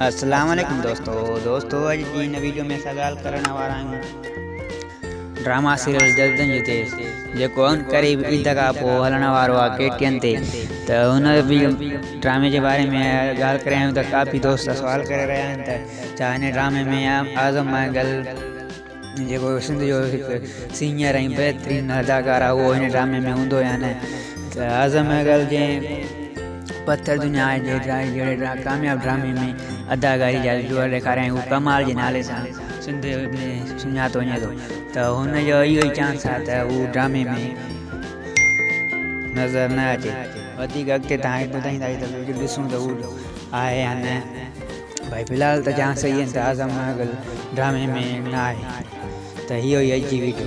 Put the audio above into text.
अस्सलाम वालेकुम दोस्तों अॼु जी हिन वीडियो में असां ॻाल्हि करण वारा आहियूं ड्रामा सीरियल जल्दन जो तेज़ जेको करीब ईद खां पोइ हलण वारो आहे KTN ते। त हुन ड्रामे जे बारे में ॻाल्हि करे आहियूं त काफ़ी दोस्त सवाल करे रहिया आहिनि त छा हिन ड्रामे में आज़म महगल जेको सिंध जो हिकु सीनियर ऐं बहितरीनु अदाकार आहे उहो हिन ड्रामे में हूंदो या न। त आज़म महगल जे पत्थर दुनिया जहिड़े कामयाब ड्रामे में अदाकारी जा जोर ॾेखारिया हू कमाल जे नाले सां सिंध में सुञातो वञे थो। त हुनजो इहो ई चांस आहे त हू ड्रामे में नज़र न अचे। वधीक अॻिते तव्हां ॿुधाईंदासीं त ॾिसूं त हू आहे या न। भाई फ़िलहाल त चांस इहे आहिनि त आज़म महगल ड्रामे में न आहे। त इहो ई अॼु जी वीडियो।